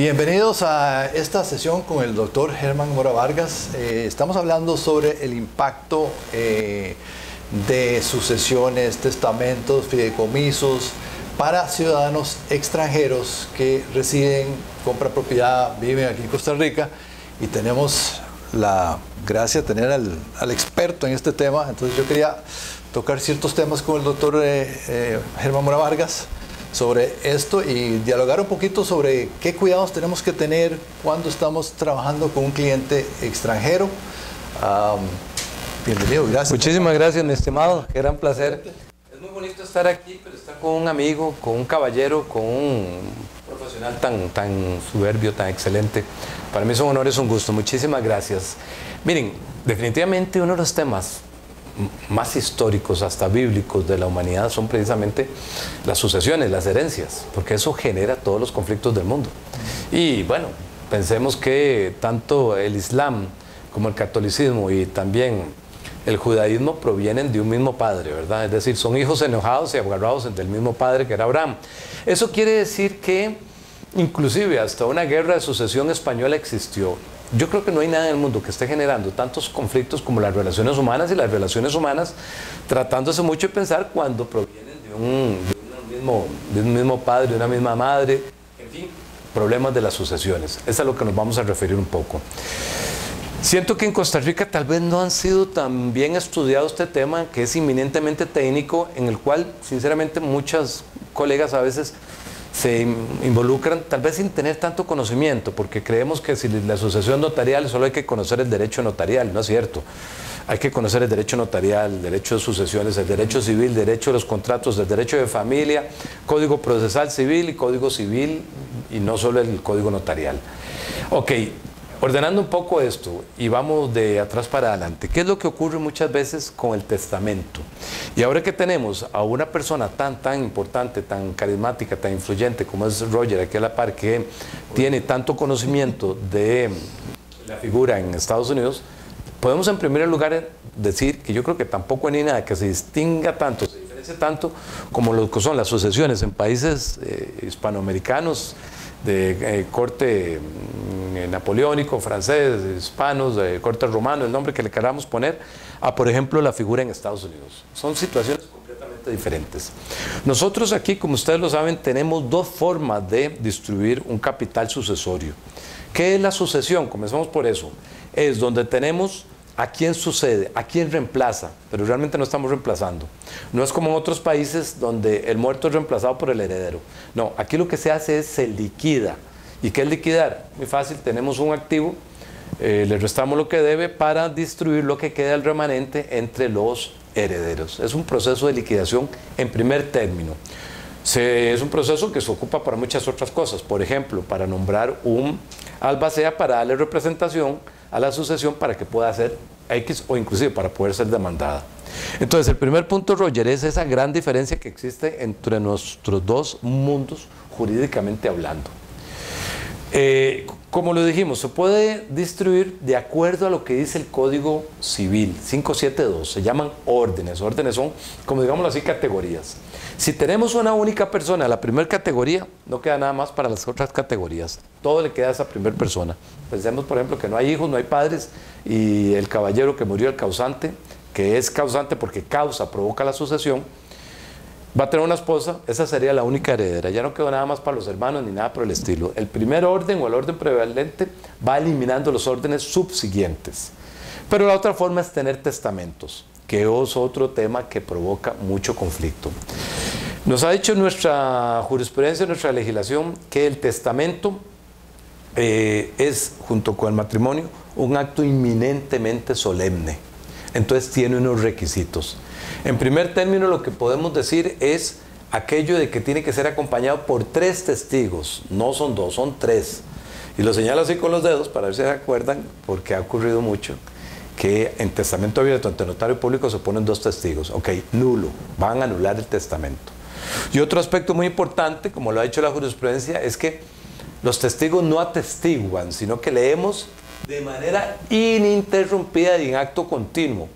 Bienvenidos a esta sesión con el doctor Germán Mora Vargas. Estamos hablando sobre el impacto de sucesiones, testamentos, fideicomisos para ciudadanos extranjeros que residen, compran propiedad, viven aquí en Costa Rica, y tenemos la gracia de tener al experto en este tema. Entonces yo quería tocar ciertos temas con el doctor Germán Mora Vargas sobre esto y dialogar un poquito sobre qué cuidados tenemos que tener cuando estamos trabajando con un cliente extranjero. Bienvenido, gracias. Muchísimas gracias, mi estimado, qué gran placer. Es muy bonito estar aquí, pero estar con un amigo, con un caballero, con un profesional tan soberbio, tan excelente. Para mí son honores, un gusto. Muchísimas gracias. Miren, definitivamente uno de los temas más históricos, hasta bíblicos, de la humanidad son precisamente las sucesiones, las herencias, porque eso genera todos los conflictos del mundo. Y bueno, pensemos que tanto el Islam como el catolicismo y también el judaísmo provienen de un mismo padre, ¿verdad? Es decir, son hijos enojados y agarrados del mismo padre, que era Abraham. Eso quiere decir que inclusive hasta una guerra de sucesión española existió. Yo creo que no hay nada en el mundo que esté generando tantos conflictos como las relaciones humanas, y las relaciones humanas tratándose mucho de pensar cuando provienen de un mismo padre, de una misma madre, en fin, problemas de las sucesiones. Es a lo que nos vamos a referir un poco. Siento que en Costa Rica tal vez no han sido tan bien estudiado este tema, que es inminentemente técnico, en el cual sinceramente muchas colegas a veces se involucran tal vez sin tener tanto conocimiento, porque creemos que si la sucesión notarial solo hay que conocer el derecho notarial. No es cierto. Hay que conocer el derecho notarial, el derecho de sucesiones, el derecho civil, el derecho de los contratos, el derecho de familia, código procesal civil y código civil, y no solo el código notarial. Ok, ordenando un poco esto y vamos de atrás para adelante. ¿Qué es lo que ocurre muchas veces con el testamento? Y ahora que tenemos a una persona tan importante, tan carismática, tan influyente como es Roger aquí a la par, que tiene tanto conocimiento de la figura en Estados Unidos, podemos en primer lugar decir que yo creo que tampoco hay nada que se distinga tanto, se diferencie tanto como lo que son las sucesiones en países hispanoamericanos de corte napoleónico, francés, hispanos, de corte romano, el nombre que le queramos poner, a por ejemplo la figura en Estados Unidos. Son situaciones completamente diferentes. Nosotros aquí, como ustedes lo saben, tenemos dos formas de distribuir un capital sucesorio. ¿Qué es la sucesión? Comenzamos por eso. Es donde tenemos a quién sucede, a quién reemplaza, pero realmente no estamos reemplazando. No es como en otros países donde el muerto es reemplazado por el heredero. No, aquí lo que se hace es se liquida. ¿Y qué es liquidar? Muy fácil, tenemos un activo, le restamos lo que debe para distribuir lo que queda el remanente entre los herederos. Es un proceso de liquidación en primer término. Es un proceso que se ocupa para muchas otras cosas. Por ejemplo, para nombrar un albacea para darle representación a la sucesión para que pueda hacer X, o inclusive para poder ser demandada. Entonces, el primer punto, Roger, es esa gran diferencia que existe entre nuestros dos mundos jurídicamente hablando. Como lo dijimos, se puede distribuir de acuerdo a lo que dice el Código Civil 572, se llaman órdenes. Órdenes son, como digámoslo así, categorías. Si tenemos una única persona, la primera categoría, no queda nada más para las otras categorías. Todo le queda a esa primera persona. Pensemos, por ejemplo, que no hay hijos, no hay padres, y el caballero que murió, el causante, que es causante porque causa, provoca la sucesión, va a tener una esposa, esa sería la única heredera. Ya no quedó nada más para los hermanos ni nada por el estilo. El primer orden o el orden prevalente va eliminando los órdenes subsiguientes. Pero la otra forma es tener testamentos, que es otro tema que provoca mucho conflicto. Nos ha dicho nuestra jurisprudencia, nuestra legislación, que el testamento es, junto con el matrimonio, un acto inminentemente solemne. Entonces tiene unos requisitos. En primer término, lo que podemos decir es aquello de que tiene que ser acompañado por 3 testigos. No son 2, son 3. Y lo señalo así con los dedos para ver si se acuerdan, porque ha ocurrido mucho que en testamento abierto ante notario público se ponen 2 testigos. Ok, nulo, van a anular el testamento. Y otro aspecto muy importante, como lo ha dicho la jurisprudencia, es que los testigos no atestiguan, sino que leemos de manera ininterrumpida y en acto continuo.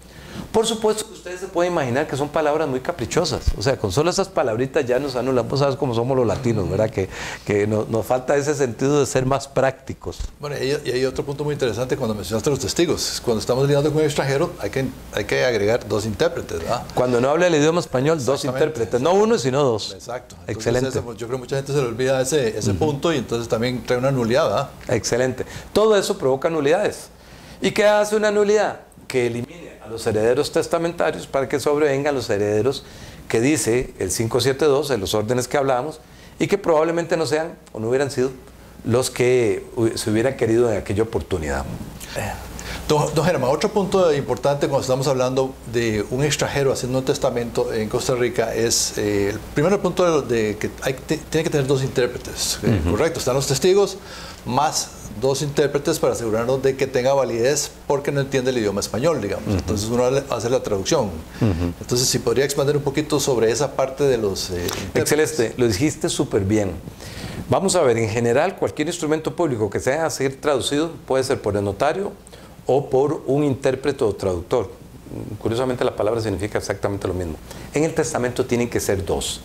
Por supuesto que ustedes se pueden imaginar que son palabras muy caprichosas. O sea, con solo esas palabritas ya nos anulamos, ¿sabes cómo somos los latinos, verdad? Que nos falta ese sentido de ser más prácticos. Bueno, y hay otro punto muy interesante cuando mencionaste los testigos. Cuando estamos lidiando con un extranjero, hay que agregar 2 intérpretes, ¿verdad? Cuando no habla el idioma español, 2 intérpretes. No 1, sino 2. Exacto. Entonces, excelente. Yo creo que mucha gente se le olvida ese punto y entonces también trae una nulidad, ¿verdad? Excelente. Todo eso provoca nulidades. ¿Y qué hace una nulidad? Que elimine a los herederos testamentarios para que sobrevengan los herederos que dice el 572, en los órdenes que hablábamos, y que probablemente no sean o no hubieran sido los que se hubieran querido en aquella oportunidad. Don Germán, otro punto importante cuando estamos hablando de un extranjero haciendo un testamento en Costa Rica es el primer punto de que tiene que tener 2 intérpretes, correcto, están los testigos más 2 intérpretes para asegurarnos de que tenga validez porque no entiende el idioma español, digamos. Entonces uno hace la traducción. Entonces, si podría expandir un poquito sobre esa parte de los Excelente, lo dijiste súper bien. Vamos a ver, en general, cualquier instrumento público que sea a ser traducido puede ser por el notario o por un intérprete o traductor. Curiosamente la palabra significa exactamente lo mismo. En el testamento tienen que ser 2.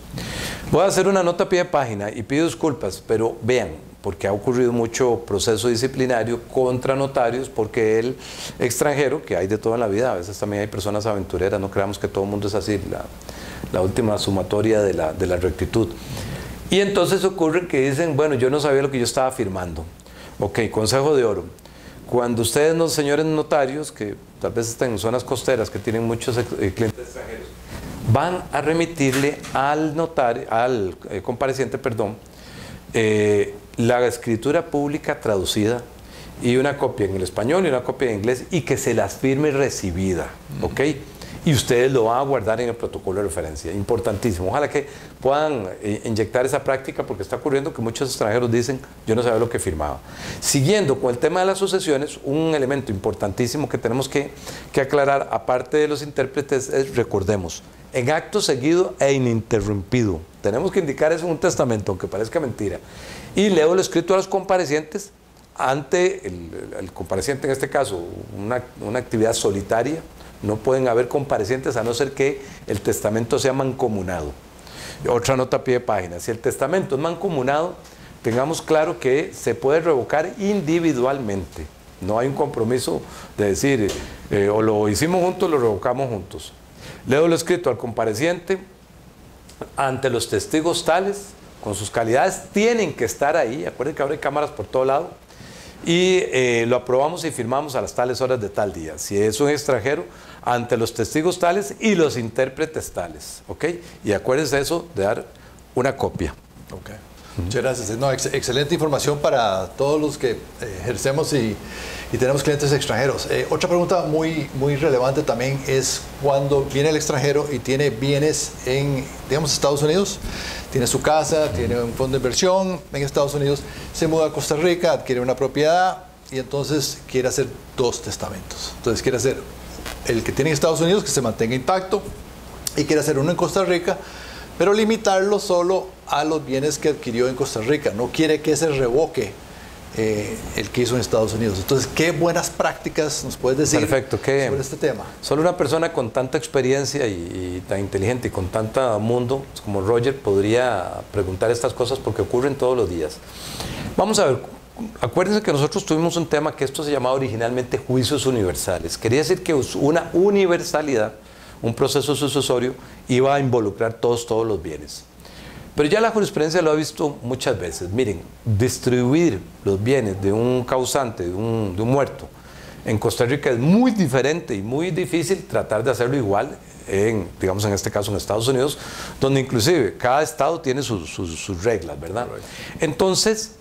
Voy a hacer una nota a pie de página y pido disculpas, pero vean, porque ha ocurrido mucho proceso disciplinario contra notarios, porque el extranjero, que hay de todo en la vida, a veces también hay personas aventureras, no creamos que todo el mundo es así, la última sumatoria de la rectitud. Y entonces ocurre que dicen, bueno, yo no sabía lo que yo estaba firmando. Ok, consejo de oro. Cuando ustedes, los señores notarios, que tal vez están en zonas costeras, que tienen muchos clientes extranjeros, van a remitirle al notario, al compareciente, perdón, la escritura pública traducida y una copia en el español y una copia en inglés y que se las firme recibida, ¿ok? Y ustedes lo van a guardar en el protocolo de referencia, importantísimo. Ojalá que puedan inyectar esa práctica porque está ocurriendo que muchos extranjeros dicen, yo no sabía lo que firmaba. Siguiendo con el tema de las sucesiones, un elemento importantísimo que tenemos que aclarar, aparte de los intérpretes, es, recordemos, en acto seguido e ininterrumpido. Tenemos que indicar eso en un testamento, aunque parezca mentira. Y leo lo escrito a los comparecientes ante el compareciente, en este caso, una actividad solitaria. No pueden haber comparecientes a no ser que el testamento sea mancomunado. Otra nota a pie de página. Si el testamento es mancomunado, tengamos claro que se puede revocar individualmente. No hay un compromiso de decir, o lo hicimos juntos, lo revocamos juntos. Leo lo escrito al compareciente ante los testigos tales, con sus calidades, tienen que estar ahí. Acuérdense que ahora hay cámaras por todo lado. Y lo aprobamos y firmamos a las tales horas de tal día. Si es un extranjero, ante los testigos tales y los intérpretes tales. ¿Ok? Y acuérdense eso de dar una copia. Ok. Muchas gracias. No, excelente información para todos los que ejercemos y tenemos clientes extranjeros. Otra pregunta muy relevante también es cuando viene el extranjero y tiene bienes en, digamos, Estados Unidos, tiene su casa, tiene un fondo de inversión en Estados Unidos, se muda a Costa Rica, adquiere una propiedad y entonces quiere hacer 2 testamentos. Entonces quiere hacer el que tiene en Estados Unidos, que se mantenga intacto, y quiere hacer uno en Costa Rica, pero limitarlo solo a los bienes que adquirió en Costa Rica. No quiere que se revoque el que hizo en Estados Unidos. Entonces, ¿qué buenas prácticas nos puedes decir sobre este tema? Solo una persona con tanta experiencia y tan inteligente y con tanto mundo como Roger podría preguntar estas cosas porque ocurren todos los días. Vamos a ver, acuérdense que nosotros tuvimos un tema que esto se llamaba originalmente juicios universales. Quería decir que una universalidad, un proceso sucesorio, iba a involucrar todos los bienes. Pero ya la jurisprudencia lo ha visto muchas veces. Miren, distribuir los bienes de un causante, de un muerto, en Costa Rica es muy diferente y muy difícil tratar de hacerlo igual digamos en este caso en Estados Unidos, donde inclusive cada estado tiene sus reglas, ¿verdad? Entonces,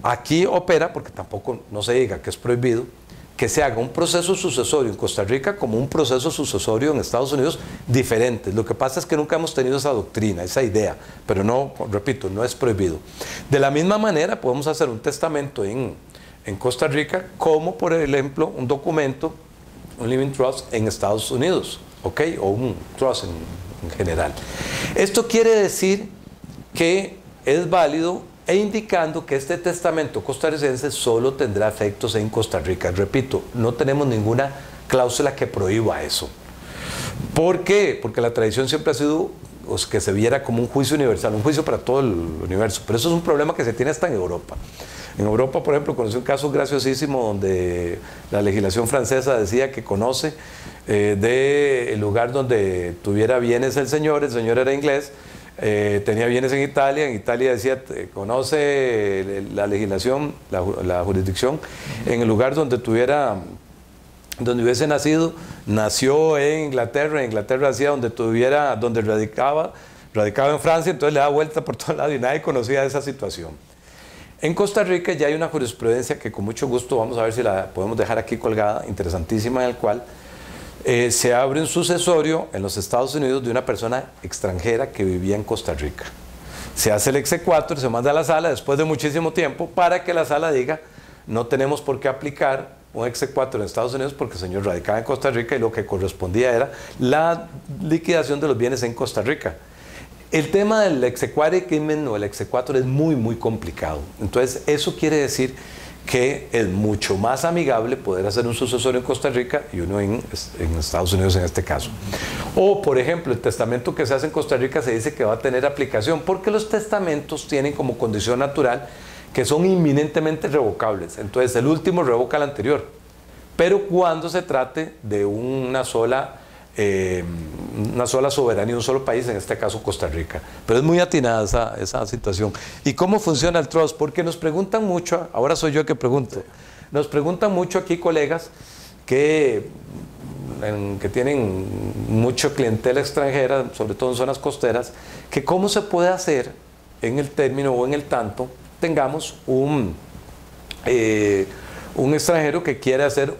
aquí opera, porque tampoco no se diga que es prohibido, que se haga un proceso sucesorio en Costa Rica como un proceso sucesorio en Estados Unidos diferente. Lo que pasa es que nunca hemos tenido esa doctrina, esa idea, pero no, repito, no es prohibido. De la misma manera podemos hacer un testamento en Costa Rica como, por ejemplo, un documento, un living trust en Estados Unidos, ¿ok? O un trust en general. Esto quiere decir que es válido e indicando que este testamento costarricense solo tendrá efectos en Costa Rica. Repito, no tenemos ninguna cláusula que prohíba eso. ¿Por qué? Porque la tradición siempre ha sido que se viera como un juicio universal, un juicio para todo el universo. Pero eso es un problema que se tiene hasta en Europa. En Europa, por ejemplo, conocí un caso graciosísimo donde la legislación francesa decía que conoce del lugar donde tuviera bienes el señor era inglés, tenía bienes en Italia decía, conoce la legislación, la jurisdicción, en el lugar donde hubiese nacido, nació en Inglaterra hacía donde radicaba en Francia, entonces le da vuelta por todo lado y nadie conocía esa situación. En Costa Rica ya hay una jurisprudencia que con mucho gusto vamos a ver si la podemos dejar aquí colgada, interesantísima, en el cual se abre un sucesorio en los Estados Unidos de una persona extranjera que vivía en Costa Rica. Se hace el exequatur, se manda a la sala después de muchísimo tiempo para que la sala diga no tenemos por qué aplicar un exequatur en Estados Unidos porque el señor radicaba en Costa Rica y lo que correspondía era la liquidación de los bienes en Costa Rica. El tema del exequatur crimen o el exequatur es muy, muy complicado. Entonces, eso quiere decir que es mucho más amigable poder hacer un sucesorio en Costa Rica y uno en Estados Unidos en este caso. O, por ejemplo, el testamento que se hace en Costa Rica se dice que va a tener aplicación porque los testamentos tienen como condición natural que son inminentemente revocables. Entonces, el último revoca el anterior. Pero cuando se trate de una sola soberanía, un solo país, en este caso Costa Rica. Pero es muy atinada esa situación. ¿Y cómo funciona el trust? Porque nos preguntan mucho, ahora soy yo el que pregunto, nos preguntan mucho aquí colegas que tienen mucha clientela extranjera, sobre todo en zonas costeras, que cómo se puede hacer en el término o en el tanto tengamos un extranjero que quiere hacer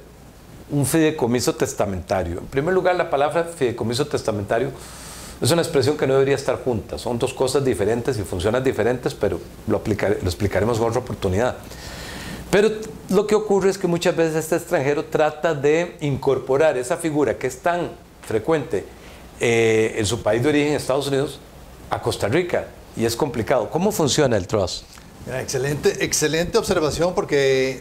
un fideicomiso testamentario. En primer lugar, la palabra fideicomiso testamentario es una expresión que no debería estar junta. Son dos cosas diferentes y funcionan diferentes, pero lo explicaremos en otra oportunidad. Pero lo que ocurre es que muchas veces este extranjero trata de incorporar esa figura que es tan frecuente en su país de origen, Estados Unidos, a Costa Rica. Y es complicado. ¿Cómo funciona el trust? Mira, excelente observación porque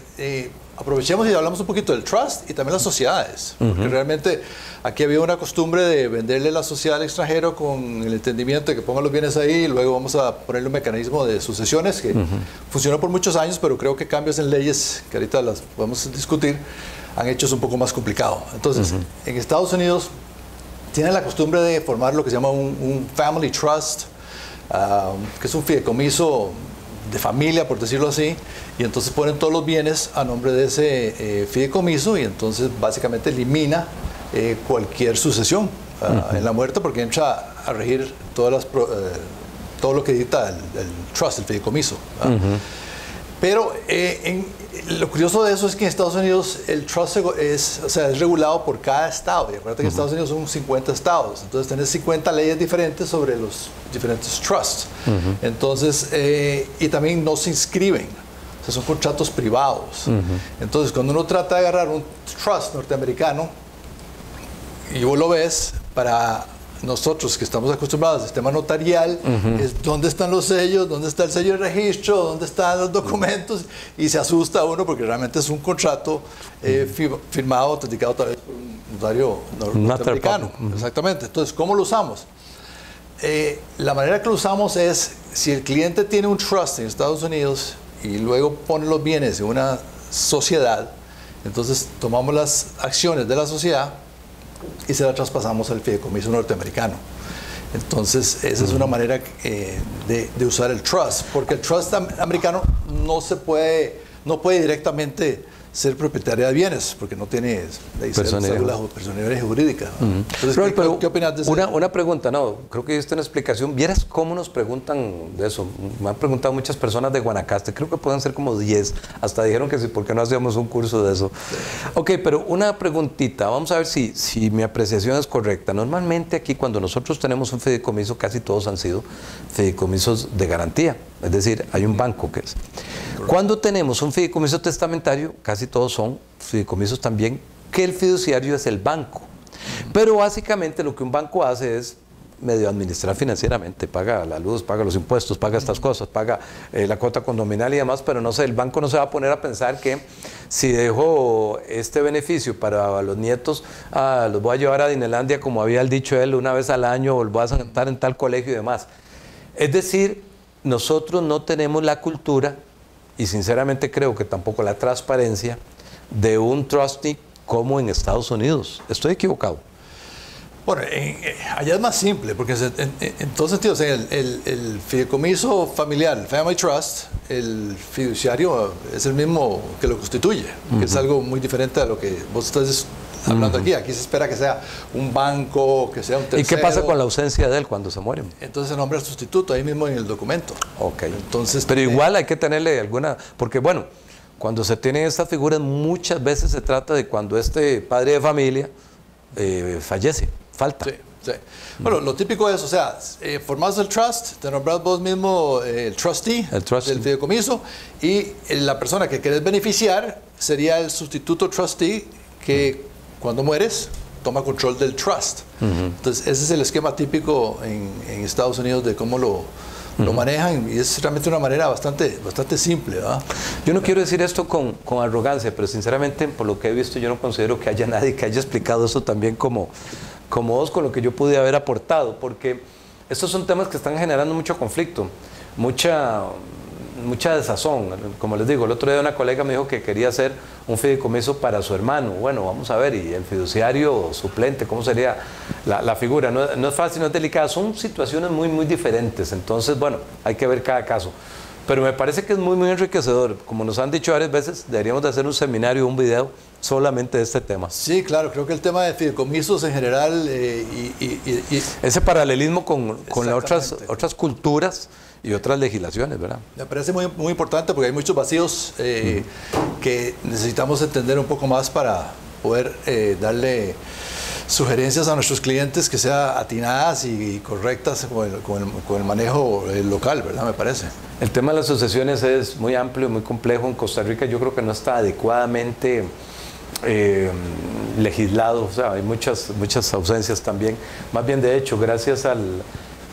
aprovechemos y hablamos un poquito del trust y también las sociedades. Porque realmente aquí había una costumbre de venderle la sociedad al extranjero con el entendimiento de que pongan los bienes ahí y luego vamos a ponerle un mecanismo de sucesiones que funcionó por muchos años, pero creo que cambios en leyes, que ahorita las podemos discutir, han hecho eso un poco más complicado. Entonces, en Estados Unidos tienen la costumbre de formar lo que se llama un family trust, que es un fideicomiso de familia, por decirlo así, y entonces ponen todos los bienes a nombre de ese fideicomiso y entonces básicamente elimina cualquier sucesión en la muerte porque entra a regir todo lo que dicta el trust, el fideicomiso. Pero lo curioso de eso es que en Estados Unidos el trust es regulado por cada estado. Y acuérdate que en Estados Unidos son 50 estados. Entonces tenés 50 leyes diferentes sobre los diferentes trusts. Entonces, y también no se inscriben. O sea, son contratos privados. Entonces, cuando uno trata de agarrar un trust norteamericano, y vos lo ves, para nosotros que estamos acostumbrados al sistema notarial, es dónde están los sellos, dónde está el sello de registro, dónde están los documentos, y se asusta uno porque realmente es un contrato firmado, autenticado tal vez por un notario norteamericano. Exactamente. Entonces, ¿cómo lo usamos? La manera que lo usamos es, si el cliente tiene un trust en Estados Unidos y luego pone los bienes en una sociedad, entonces tomamos las acciones de la sociedad y se la traspasamos al fideicomiso norteamericano. Entonces, esa es una manera de usar el trust, porque el trust americano no puede directamente ser propietaria de bienes, porque no tiene personalidad jurídica. Entonces, ¿qué opinas de eso? Una pregunta, creo que diste una explicación. ¿Vieras cómo nos preguntan de eso? Me han preguntado muchas personas de Guanacaste, creo que pueden ser como 10, hasta dijeron que sí, ¿por qué no hacíamos un curso de eso? Ok, pero una preguntita, vamos a ver si mi apreciación es correcta. Normalmente aquí cuando nosotros tenemos un fideicomiso, casi todos han sido fideicomisos de garantía, es decir, hay un banco que es. Cuando tenemos un fideicomiso testamentario, casi todos son fideicomisos también, que el fiduciario es el banco. Pero básicamente lo que un banco hace es medio administrar financieramente, paga la luz, paga los impuestos, paga estas cosas, paga la cuota condominal y demás, pero no sé, el banco no se va a poner a pensar que si dejo este beneficio para los nietos, los voy a llevar a Disneylandia, como había dicho él, una vez al año, o los voy a sentar en tal colegio y demás. Es decir, nosotros no tenemos la cultura, y sinceramente creo que tampoco la transparencia, de un trustee como en Estados Unidos. ¿Estoy equivocado? Bueno, allá es más simple, porque en todos sentidos, el fideicomiso familiar, el Family Trust, el fiduciario es el mismo que lo constituye, que es algo muy diferente a lo que vos estás hablando aquí. Aquí se espera que sea un banco, que sea un tercero. ¿Y qué pasa con la ausencia de él cuando se muere? Entonces se nombra el sustituto ahí mismo en el documento. Ok. Entonces, pero igual hay que tenerle alguna, porque bueno, cuando se tienen estas figuras muchas veces se trata de cuando este padre de familia fallece. Falta. Sí, sí. Bueno, lo típico es, o sea, formás el trust, te nombras vos mismo el trustee del fideicomiso, y la persona que querés beneficiar sería el sustituto trustee que cuando mueres toma control del trust. Entonces, ese es el esquema típico en Estados Unidos de cómo lo manejan, y es realmente una manera bastante simple, ¿verdad? Yo no quiero decir esto con arrogancia, pero sinceramente, por lo que he visto, yo no considero que haya nadie que haya explicado eso también como vos, con lo que yo pude haber aportado, porque estos son temas que están generando mucho conflicto, mucha desazón. Como les digo, el otro día una colega me dijo que quería hacer un fideicomiso para su hermano. Bueno, vamos a ver, y el fiduciario suplente, ¿cómo sería la figura? No es fácil, no es delicada, son situaciones muy diferentes. Entonces, bueno, hay que ver cada caso. Pero me parece que es muy enriquecedor. Como nos han dicho varias veces, deberíamos de hacer un seminario, un video solamente de este tema. Sí, claro, creo que el tema de fideicomisos en general ese paralelismo con las otras culturas y otras legislaciones, ¿verdad? Me parece muy importante, porque hay muchos vacíos que necesitamos entender un poco más para poder darle sugerencias a nuestros clientes que sean atinadas y correctas con el manejo local, ¿verdad? Me parece. El tema de las sucesiones es muy amplio, muy complejo. En Costa Rica yo creo que no está adecuadamente legislado, o sea, hay muchas ausencias también. Más bien, de hecho, gracias a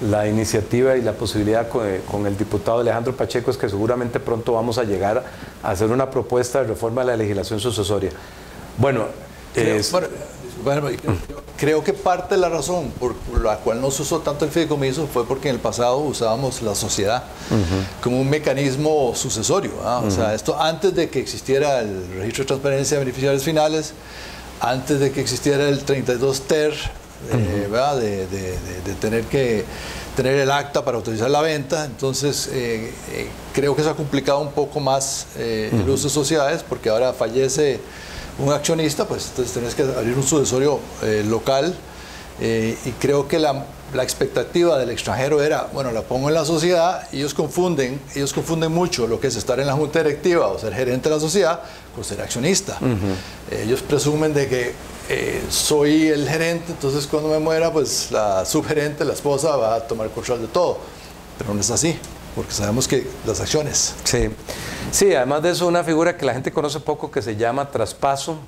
la iniciativa y la posibilidad con el diputado Alejandro Pacheco, es que seguramente pronto vamos a llegar a hacer una propuesta de reforma de la legislación sucesoria. Bueno, creo que parte de la razón por la cual no se usó tanto el fideicomiso fue porque en el pasado usábamos la sociedad como un mecanismo sucesorio, ¿eh? O sea, esto antes de que existiera el registro de transparencia de beneficiarios finales, antes de que existiera el 32 ter, ¿verdad? De tener que tener el acta para autorizar la venta. Entonces creo que se ha complicado un poco más el uso de sociedades, porque ahora fallece un accionista, pues entonces tenés que abrir un sucesorio local, y creo que la expectativa del extranjero era, bueno, la pongo en la sociedad, y ellos confunden mucho lo que es estar en la junta directiva o ser gerente de la sociedad con ser accionista. Ellos presumen de que soy el gerente, entonces cuando me muera, pues la subgerente, la esposa, va a tomar control de todo, pero no es así, porque sabemos que las acciones. Sí, además de eso, una figura que la gente conoce poco, que se llama traspaso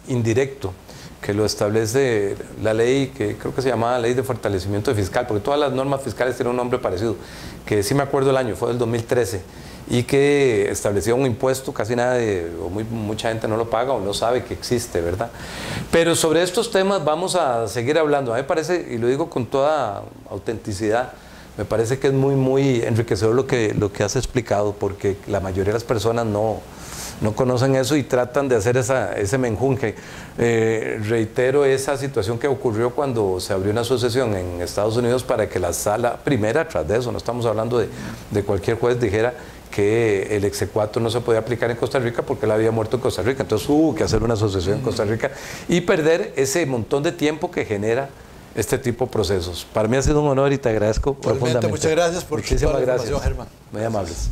indirecto, que lo establece la ley, que creo que se llamaba Ley de Fortalecimiento Fiscal, porque todas las normas fiscales tienen un nombre parecido, que sí me acuerdo el año, fue del 2013, y que establecía un impuesto, casi mucha gente no lo paga o no sabe que existe, ¿verdad? Pero sobre estos temas vamos a seguir hablando. A mí me parece, y lo digo con toda autenticidad, me parece que es muy enriquecedor lo que has explicado, porque la mayoría de las personas no conocen eso y tratan de hacer ese menjunje. Reitero esa situación que ocurrió cuando se abrió una asociación en Estados Unidos para que la sala primera, tras de eso, no estamos hablando de cualquier juez, dijera que el exequatur no se podía aplicar en Costa Rica porque él había muerto en Costa Rica. Entonces hubo que hacer una asociación en Costa Rica y perder ese montón de tiempo que genera este tipo de procesos. Para mí ha sido un honor y te agradezco profundamente. Muchas gracias por Muchísimas toda la gracias, información, Germán. Muy amables.